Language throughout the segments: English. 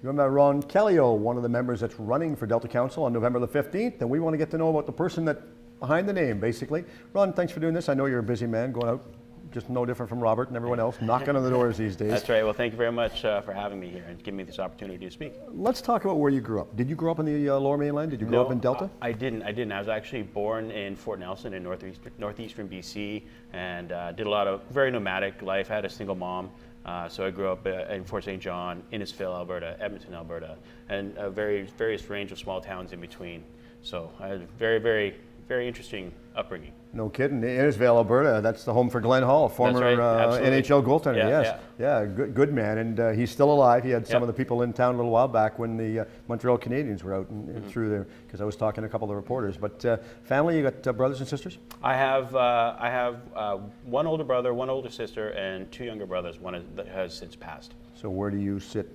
You met Ron Calliou, one of the members that's running for Delta Council on November the 15th, and we want to get to know about the person that behind the name, basically. Ron, thanks for doing this. I know you're a busy man, going out, just no different from Robert and everyone else, knocking on the doors these days. That's right. Well, thank you very much for having me here and giving me this opportunity to speak. Let's talk about where you grew up. Did you grow up in the Lower Mainland? Did you grow up in Delta? I didn't. I was actually born in Fort Nelson in northeastern BC, and did a lot of very nomadic life. I had a single mom. So I grew up in Fort St. John, Innisfil, Alberta, Edmonton, Alberta, and a various range of small towns in between. So I had a very interesting upbringing. No kidding. Innisfil, Alberta, that's the home for Glenn Hall, former NHL goaltender. Yeah, yeah, good man. And he's still alive. He had some of the people in town a little while back when the Montreal Canadiens were out and through there, because I was talking to a couple of the reporters. But family, you got brothers and sisters? I have one older brother, one older sister, and two younger brothers. One that has since passed. So where do you sit?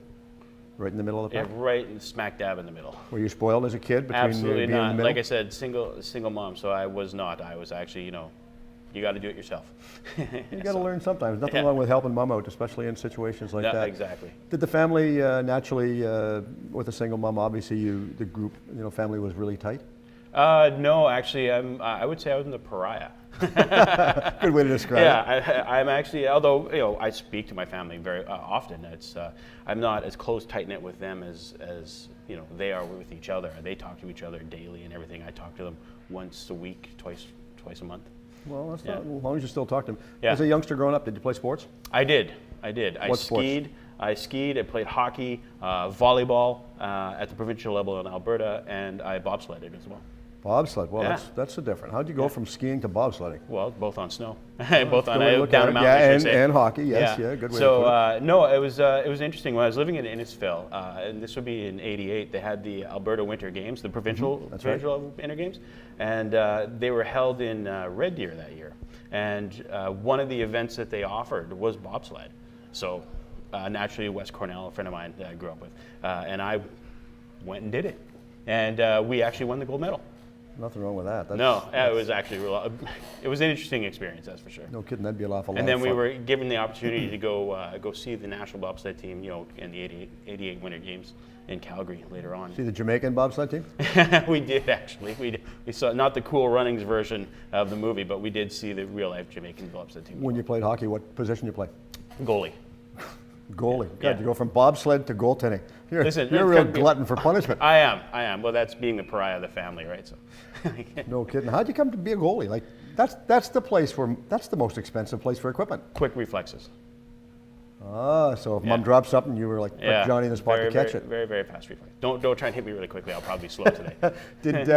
Right in the middle of the pack? Yeah, right smack dab in the middle. Were you spoiled as a kid? Absolutely being not. in the middle? Like I said, single mom, so I was not. I was actually, you got to do it yourself. You got to learn sometimes. Nothing wrong with helping mom out, especially in situations like that. Exactly. Did the family naturally, with a single mom, obviously the group, family was really tight? No, actually, I would say I was the pariah. Good way to describe it. Yeah, I'm actually, although I speak to my family very often. I'm not as close, tight knit with them as they are with each other. They talk to each other daily and everything. I talk to them once a week, twice a month. Well, that's not, as long as you still talk to them. Yeah. As a youngster growing up, did you play sports? I did. What sports? I skied. I played hockey, volleyball at the provincial level in Alberta, and I bobsledded as well. Bobsled. Well, that's the different. How'd you go from skiing to bobsledding? Well, both on snow, both on down a mountain. Yeah, and hockey. Yes, yeah, good way. So to put it. no, it was interesting. When I was living in Innisfil, and this would be in '88, they had the Alberta Winter Games, the provincial Winter Games, and they were held in Red Deer that year. And one of the events that they offered was bobsled. So naturally, West Cornell, a friend of mine that I grew up with, and I went and did it, and we actually won the gold medal. Nothing wrong with that. It was actually it was an interesting experience, that's for sure. No kidding, that'd be a lot of fun. And then we were given the opportunity to go see the national bobsled team, in the '88 Winter Games in Calgary later on. See the Jamaican bobsled team? We did actually. We saw not the Cool Runnings version of the movie, but we did see the real life Jamaican bobsled team. When you played hockey, what position you play? Goalie. Goalie. God, you go from bobsled to goaltending. You're a real glutton for punishment. I am. Well, that's being the pariah of the family, right? So. No kidding. How'd you come to be a goalie? Like that's the most expensive place for equipment. Quick reflexes. So if mom drops something, you were like Johnny in the spot to catch it. Very, very fast reflex. Don't try and hit me really quickly. I'll probably be slow today. Did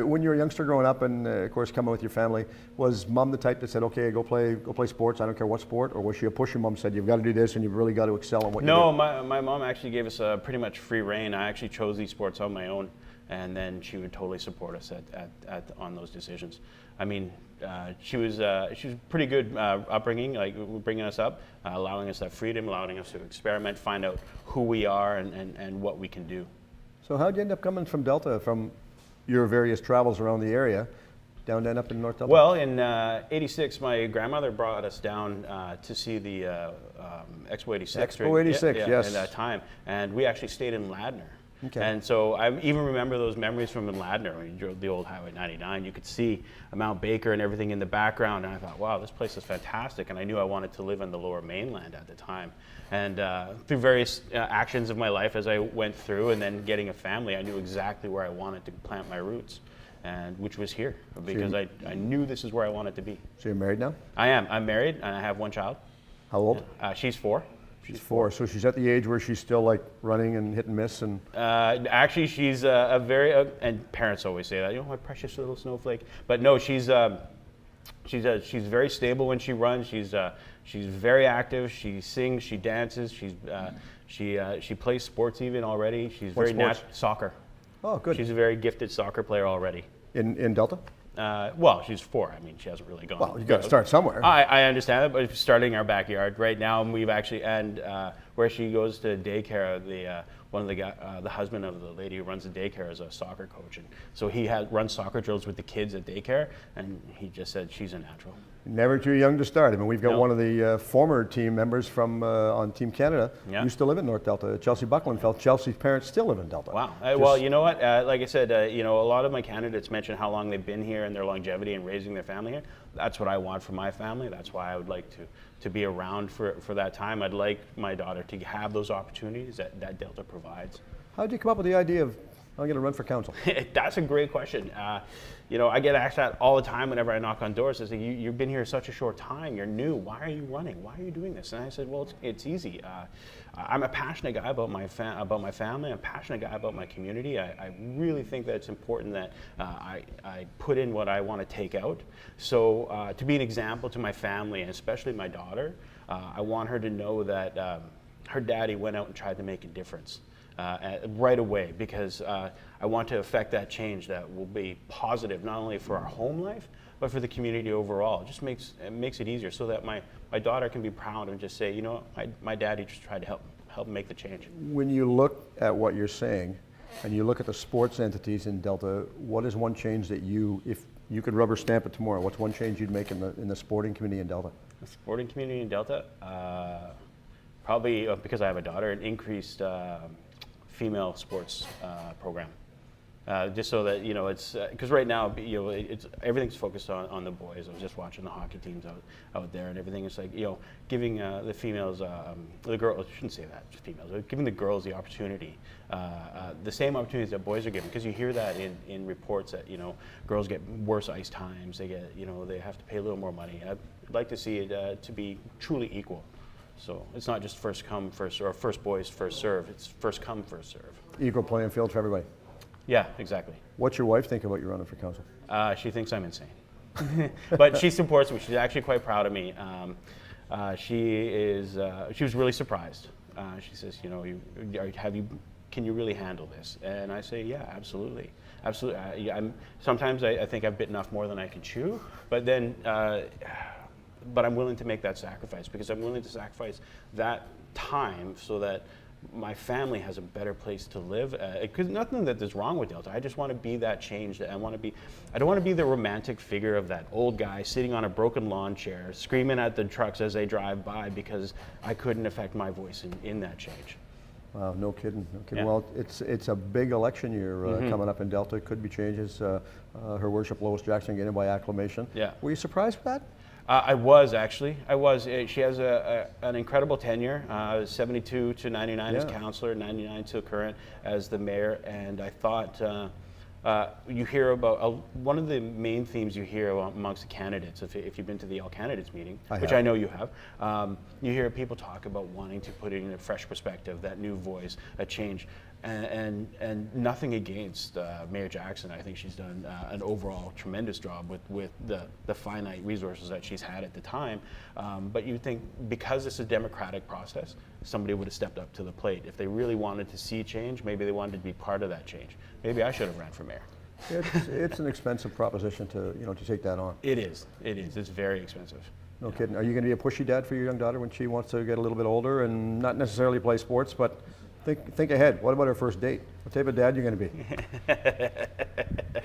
when you were a youngster growing up, and of course coming with your family, was mom the type that said, "Okay, go play sports. I don't care what sport," or was she a pushy mom said, "You've got to do this, and you've really got to excel in what you do"? No, my mom actually gave us pretty much free reign. I actually chose these sports on my own, and then she would totally support us on those decisions. I mean, she was pretty good upbringing, like bringing us up, allowing us that freedom, allowing us to experiment, find out who we are and what we can do. So how'd you end up coming from Delta, from your various travels around the area, down to end up in North Delta? Well, in '86, my grandmother brought us down to see the Expo '86. Expo '86, yes. At that time, and we actually stayed in Ladner. Okay. And so I even remember those memories from Ladner when you drove the old Highway 99. You could see Mount Baker and everything in the background, and I thought, wow, this place is fantastic. And I knew I wanted to live on the Lower Mainland at the time. And through various actions of my life as I went through, and then getting a family, I knew exactly where I wanted to plant my roots, and which was here, because I knew this is where I wanted to be. So you're married now? I am. I'm married, and I have one child. How old? She's 4. She's 4, so she's at the age where she's still like running and hit and miss, and actually she's a very and parents always say that, my precious little snowflake. But no, she's very stable when she runs. She's very active. She sings, she dances. She plays sports even already. She's What very sports? soccer. Oh, good. She's a very gifted soccer player already. In Delta? Well, she's 4. I mean, she hasn't really gone. Well, you got to start somewhere. I understand that, but starting in our backyard right now, we've actually where she goes to daycare. One of the husband of the lady who runs the daycare is a soccer coach, and so he runs soccer drills with the kids at daycare, and he just said she's a natural. Never too young to start. I mean, we've got No. one of the former team members from on Team Canada used to live in North Delta. Chelsea Bucklandfeld. Chelsea's parents still live in Delta. Wow. Well, you know what? Like I said, a lot of my candidates mention how long they've been here and their longevity in raising their family here. That's what I want for my family. That's why I would like to be around for that time. I'd like my daughter to have those opportunities that Delta provides. How did you come up with the idea of, I'm going to run for council? That's a great question. I get asked that all the time whenever I knock on doors. They say, you've been here such a short time, you're new, why are you running? Why are you doing this? And I said, well, it's easy. I'm a passionate guy about my family. I'm a passionate guy about my community. I really think that it's important that I put in what I want to take out. So to be an example to my family, and especially my daughter, I want her to know that her daddy went out and tried to make a difference. Right away, because I want to affect that change that will be positive not only for our home life but for the community overall. It just makes it easier so that my daughter can be proud and just say, you know, my daddy just tried to help make the change. When you look at what you're saying and you look at the sports entities in Delta, what is one change that if you could rubber stamp it tomorrow, what's one change you'd make in the sporting community in Delta? The sporting community in Delta, probably because I have a daughter, an increased female sports program, just so that it's because right now it's everything's focused on the boys. I was just watching the hockey teams out there and everything. It's like giving the females, the girls, I shouldn't say that, just females, but giving the girls the opportunity, the same opportunities that boys are given. Because you hear that in reports that girls get worse ice times. They get they have to pay a little more money. I'd like to see it to be truly equal. So it's not just first come, first, or first boys, first serve. It's first come, first serve. Equal playing field for everybody. Yeah, exactly. What's your wife think about you running for council? She thinks I'm insane, but she supports me. She's actually quite proud of me. She was really surprised. She says, can you really handle this? And I say, yeah, absolutely, absolutely. Sometimes I think I've bitten off more than I can chew, but then. But I'm willing to make that sacrifice because I'm willing to sacrifice that time so that my family has a better place to live. Because nothing that is wrong with Delta. I just want to be that change. I don't want to be the romantic figure of that old guy sitting on a broken lawn chair, screaming at the trucks as they drive by because I couldn't affect my voice in that change. Wow, no kidding. Yeah. Well, it's a big election year coming up in Delta. It could be changes. Her Worship Lois Jackson getting by acclamation. Yeah. Were you surprised with that? I was actually. She has an incredible tenure. 72 to 99 as councillor, 99 to current as the mayor, and I thought you hear about one of the main themes you hear amongst the candidates. If you've been to the all candidates meeting, which I know you have, you hear people talk about wanting to put in a fresh perspective, that new voice, a change. And nothing against Mayor Jackson. I think she's done an overall tremendous job with the finite resources that she's had at the time. But you think because this is a democratic process, somebody would have stepped up to the plate. If they really wanted to see change, maybe they wanted to be part of that change. Maybe I should have ran for mayor. It's an expensive proposition to take that on. It is. It's very expensive. No kidding. Are you going to be a pushy dad for your young daughter when she wants to get a little bit older and not necessarily play sports, but think ahead. What about her first date? What type of dad are you going to be?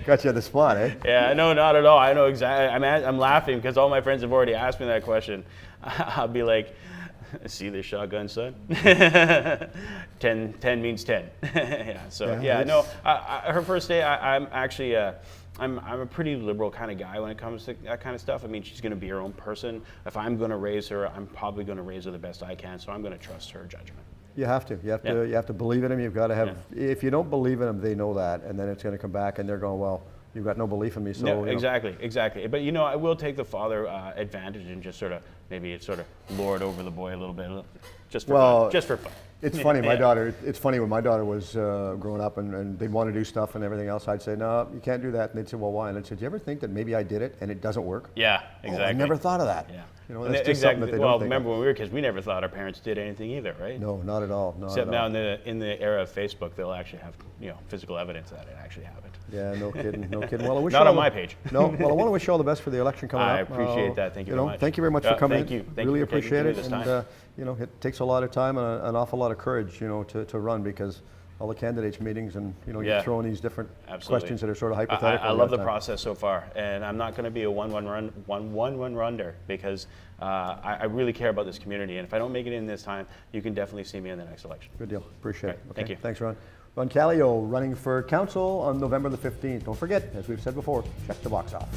Got you on the spot, eh? Yeah, no, not at all. I know exactly. I'm laughing because all my friends have already asked me that question. I'll be like, see this shotgun, son? 10 means 10. Yeah. So no. Her first date, I'm actually. I'm a pretty liberal kind of guy when it comes to that kind of stuff. I mean, she's going to be her own person. If I'm going to raise her, I'm probably going to raise her the best I can. So I'm going to trust her judgment. You have to. You have to believe in them. You've got to have. If you don't believe in them, they know that, and then it's going to come back, and they're going, well, you've got no belief in me. So no, exactly. But I will take the father advantage and just sort of maybe lord over the boy a little bit, just for fun. It's funny. My daughter. It's funny when my daughter was growing up and they'd want to do stuff and everything else. I'd say, no, you can't do that. And they'd say, well, why? And I'd say, do you ever think that maybe I did it and it doesn't work? Yeah, exactly. Oh, I never thought of that. Yeah. That's just something that they don't think remember of. when we were kids, we never thought our parents did anything either, right? No, not at all. Except now in the era of Facebook, they'll actually have physical evidence that it actually happened. Yeah, no kidding. Well, I wish not on my page. No, well, I want to wish you all the best for the election coming up. I appreciate that. Thank you very much. Thank you very much for coming Thank you. Really appreciate it. This and time. you know, it takes a lot of time and an awful lot of courage, you know, to run, because all the candidates meetings and, you know, Yeah. you're throwing these different Absolutely. questions that are sort of hypothetical. I all love the time. process so far, and I'm not going to be a one runner, because I really care about this community, and if I don't make it in this time, you can definitely see me in the next election. Good deal. Appreciate it. Okay, thank you. Thanks, Ron. Ron Calliou running for council on November the 15th. Don't forget, as we've said before, check the box off.